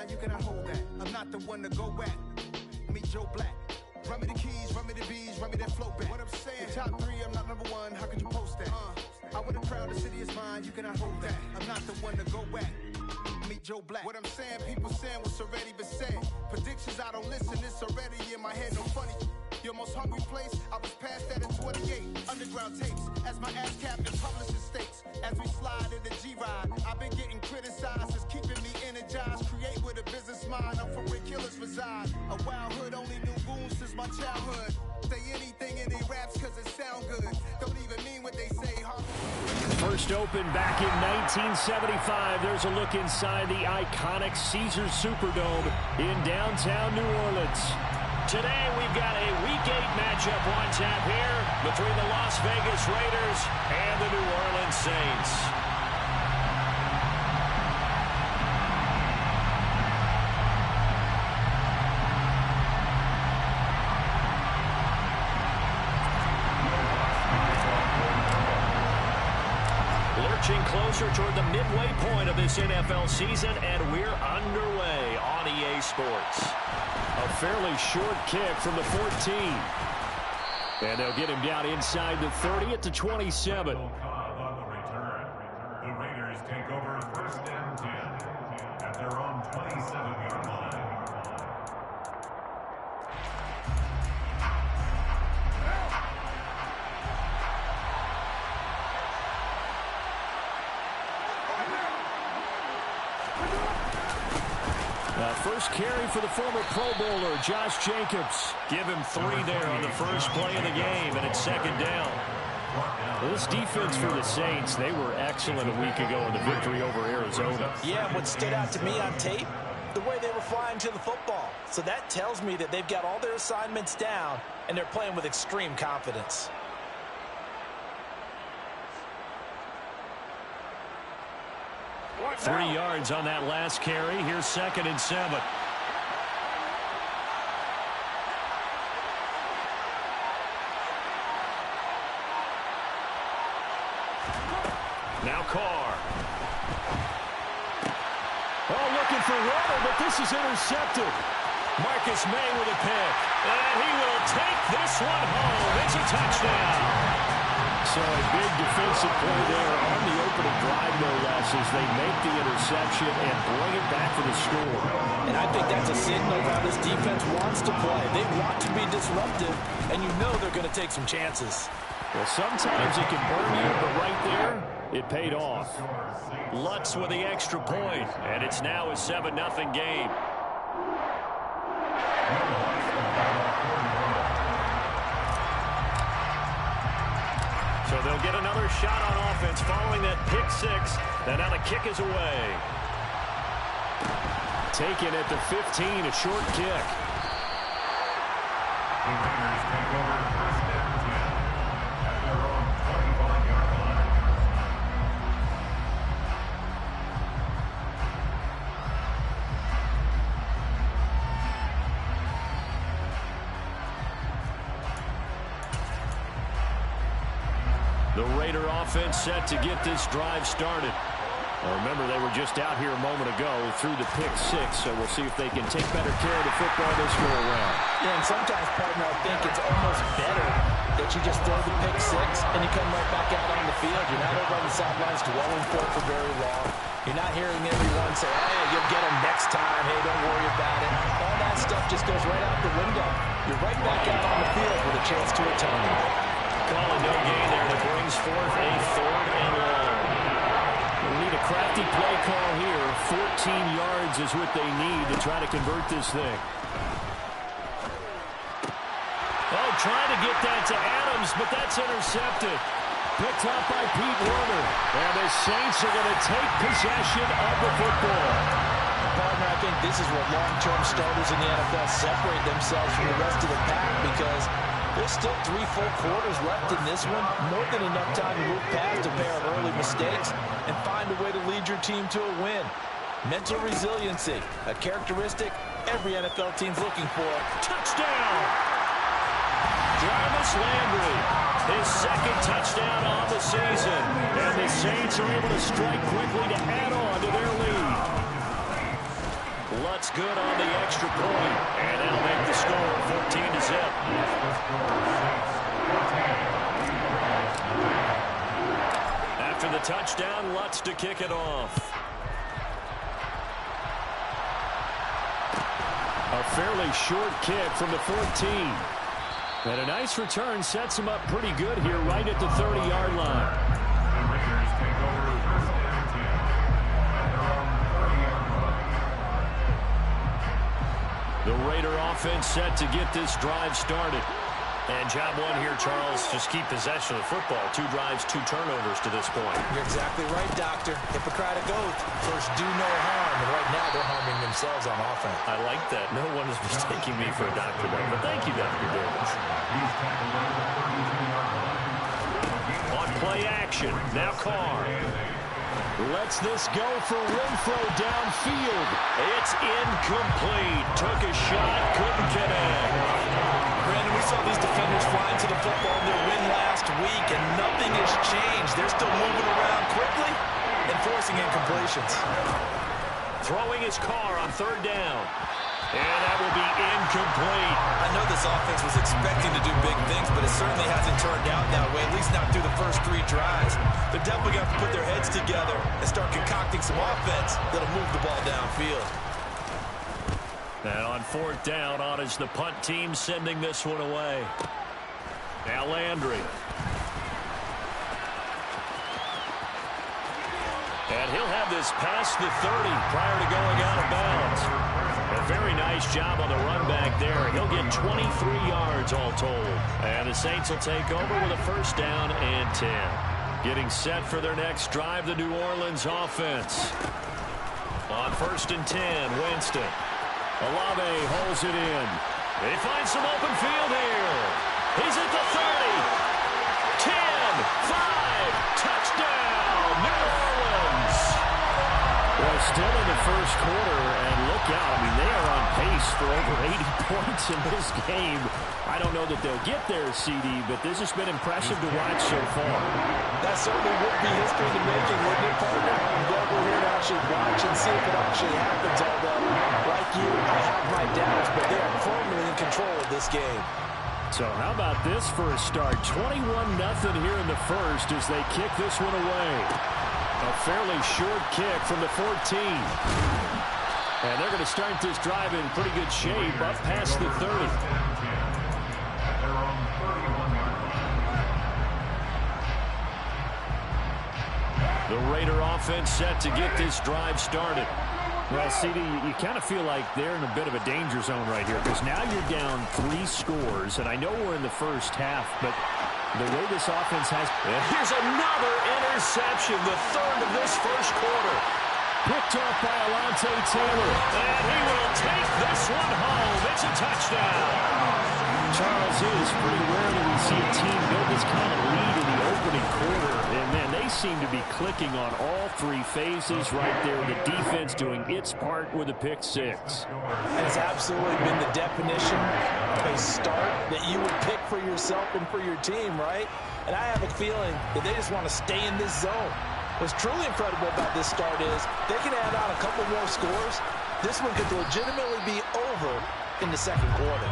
mind, you cannot hold that. I'm not the one to go at. Meet Joe Black. Run me the keys, run me the bees, run me that flow back. What I'm saying, the top 3, I'm not number 1, how could you post that? I would have crowned the city is mine, you cannot hold that. I'm not the one to go at. Meet Joe Black. What I'm saying, people saying what's already been said. Predictions, I don't listen, it's already in my head, no funny. Your most hungry place, I was past that in 28. Underground tapes, as my ass cap in publishing stakes. As we slide in the G-Ride, I've been getting criticized, it's keeping me energized. Create with a business mind, I'm from where killers reside. A wild hood, only knew goons since my childhood. Say anything in they raps cause it sound good. Don't even mean what they say, huh? First open back in 1975. There's a look inside the iconic Caesars Superdome in downtown New Orleans. Today we've got a Week 8 matchup on tap here between the Las Vegas Raiders and the New Orleans Saints. Lurching closer toward the midway point of this NFL season, and we're underway on EA Sports. A fairly short kick from the 14. And they'll get him down inside the 30 at the 27. On the return. The Raiders take over 1st and 10 at their own 27-yard line. First carry for the former Pro Bowler, Josh Jacobs. Give him 3 there on the first play of the game, and it's 2nd down. Well, this defense for the Saints, they were excellent a week ago in the victory over Arizona. Yeah, what stood out to me on tape, the way they were flying to the football. So that tells me that they've got all their assignments down, and they're playing with extreme confidence. Three yards on that last carry. Here's 2nd and 7. Now Carr. Oh, looking for water, but this is intercepted. Marcus May with a pick. And he will take this one home. It's a touchdown. So a big defensive play there on the opening drive, no less, as they make the interception and bring it back for the score. And I think that's a signal of how this defense wants to play. They want to be disruptive, and you know they're going to take some chances. Well, sometimes it can burn you, but right there, it paid off. Lutz with the extra point, and it's now a 7-0 game. So they'll get another shot on offense following that pick 6. And now the kick is away. Taken at the 15, a short kick. The Raiders take over 1st and 10 at their own 25-yard line. The Raider offense set to get this drive started. Well, remember, they were just out here a moment ago through the pick 6, so we'll see if they can take better care of the football this go around. Yeah, and sometimes, partner, I think it's almost better that you just throw the pick 6 and you come right back out on the field. You're not over on the sidelines dwelling for it for very long. You're not hearing everyone say, hey, you'll get them next time. Hey, don't worry about it. All that stuff just goes right out the window. You're right back out on the field with a chance to atone. Calling no gain there that brings forth a 3rd and long. They need a crafty play call here. 14 yards is what they need to try to convert this thing. Oh, trying to get that to Adams, but that's intercepted. Picked up by Pete Werner. And the Saints are going to take possession of the football. Partner, I think this is where long-term starters in the NFL separate themselves from the rest of the pack, because there's still 3 full quarters left in this one. More than enough time to move past a pair of early mistakes and find a way to lead your team to a win. Mental resiliency, a characteristic every NFL team's looking for. Touchdown! Jarvis Landry, his 2nd touchdown on the season. And the Saints are able to strike quickly to add on to their lead. Lutz good on the extra point, and that'll make the score 14-0. After the touchdown, Lutz to kick it off. A fairly short kick from the 14. And a nice return sets him up pretty good here right at the 30-yard line. The Raiders take over first and 10 at their own 30-yard line. The Raider offense set to get this drive started. And job one here, Charles, just keep possession of the football. 2 drives, 2 turnovers to this point. You're exactly right, Doctor. Hippocratic oath. First, do no harm. And right now, they're harming themselves on offense. I like that. No one is mistaking me for a doctor, though. But thank you, Dr. Davis. On play action. Now Carr. Lets this go for Renfro downfield. It's incomplete. Took a shot, couldn't connect. Brandon, we saw these defenders flying to the football in their win last week, and nothing has changed. They're still moving around quickly and forcing incompletions. Throwing his Carr on 3rd down. And that will be incomplete. I know this offense was expecting to do big things, but it certainly hasn't turned out that way, at least not through the first 3 drives. They're definitely going to have to put their heads together and start concocting some offense that'll move the ball downfield. And on 4th down, on is the punt team sending this one away. Now Landry. And he'll have this past the 30 prior to going out of bounds. A very nice job on the run back there. He'll get 23 yards all told. And the Saints will take over with a 1st down and 10. Getting set for their next drive, the New Orleans offense. On 1st and 10, Winston. Olave holds it in. They find some open field here. He's at the 30. 10, 5, touchdown, New Orleans. Well, still in the first quarter, and look out. I mean, they are on pace for over 80 points in this game. I don't know that they'll get there, CD, but this has been impressive to watch so far. That certainly would be history in the making, wouldn't it, partner? I'm glad we're here to actually watch and see if it actually happens, although, like you, I have my doubts, but they are firmly in control of this game. So how about this for a start? 21-0 here in the first as they kick this one away. A fairly short kick from the 14. And they're going to start this drive in pretty good shape up past the 30. The Raider offense set to get this drive started. Well, CD, you kind of feel like they're in a bit of a danger zone right here because now you're down 3 scores, and I know we're in the first half, but the way this offense has... And here's another interception, the 3rd of this first quarter. Picked off by Alontae Taylor, and he will take this one home. It's a touchdown. Charles, it is pretty rare that we see a team build this kind of lead in the opening quarter, and man, they seem to be clicking on all 3 phases right there. The defense doing its part with a pick 6. Has absolutely been the definition of a start that you would pick for yourself and for your team, right? And I have a feeling that they just want to stay in this zone. What's truly incredible about this start is they can add on a couple more scores. This one could legitimately be over in the second quarter.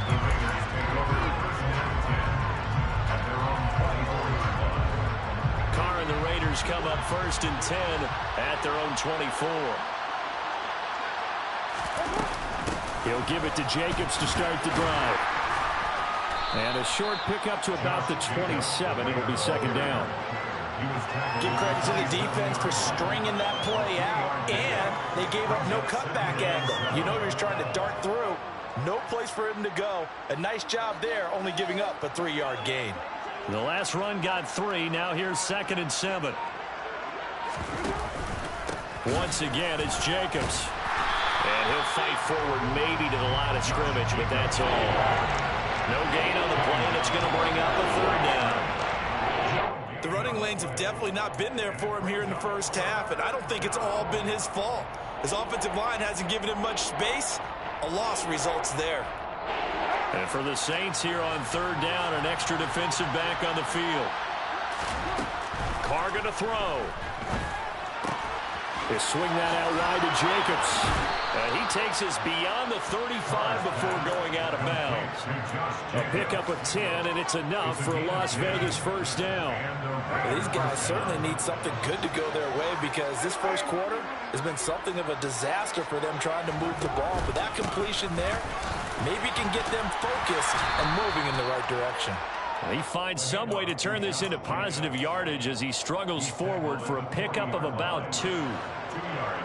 Carr and the Raiders come up 1st and 10 at their own 24. He'll give it to Jacobs to start the drive. And a short pickup to about the 27. It'll be 2nd down. Give credit to the defense for stringing that play out, and they gave up no cutback angle. You know he's trying to dart through. No place for him to go. A nice job there, only giving up a 3-yard gain. The last run got 3. Now here's 2nd and 7. Once again, it's Jacobs. And he'll fight forward maybe to the line of scrimmage, but that's all. No gain on the play, and it's going to bring up a 3rd down. The running lanes have definitely not been there for him here in the first half, and I don't think it's all been his fault. His offensive line hasn't given him much space. A loss results there. And for the Saints here on 3rd down, an extra defensive back on the field. Carr going to throw. They swing that out wide to Jacobs. He takes us beyond the 35 before going out of bounds. A pickup of 10, and it's enough for a Las Vegas first down. Well, these guys certainly need something good to go their way because this first quarter has been something of a disaster for them trying to move the ball. But that completion there maybe can get them focused and moving in the right direction. He finds some way to turn this into positive yardage as he struggles forward for a pickup of about 2.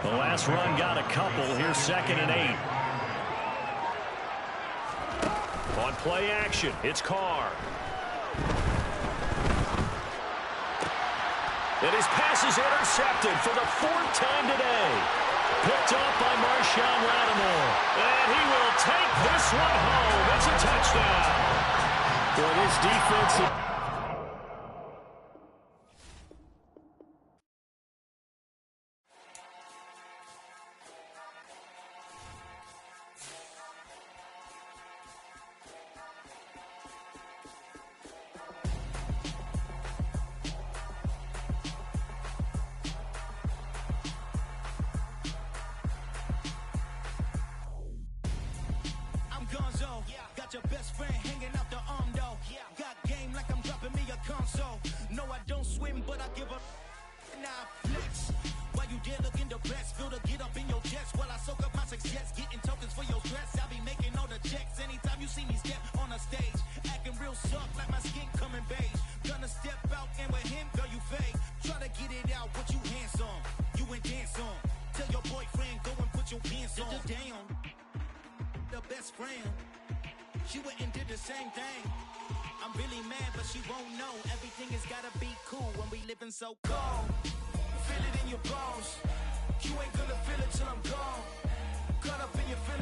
The last run got a couple. Here's 2nd and 8. On play action, it's Carr. And his pass is intercepted for the 4th time today. Picked off by Marshawn Lattimore. And he will take this one home. It's a touchdown. Boy, this defense... Got your best friend hanging out the arm though. Got game like I'm dropping me a console. No, I don't swim, but I give a now flex. While you there looking the best, feel to get up in your chest while I soak up my success, getting tokens for your stress. I be making all the checks anytime you see me step on a stage, acting real soft like my skin coming beige. Gonna step out and with him, girl, you fake. Try to get it out, what you handsome, you ain't dance on. Tell your boyfriend go and put your pants on. Down, the best friend. She went and did the same thing. I'm really mad, but she won't know. Everything has gotta be cool when we living so cold. Feel it in your bones. You ain't gonna feel it till I'm gone. Caught up in your feelings.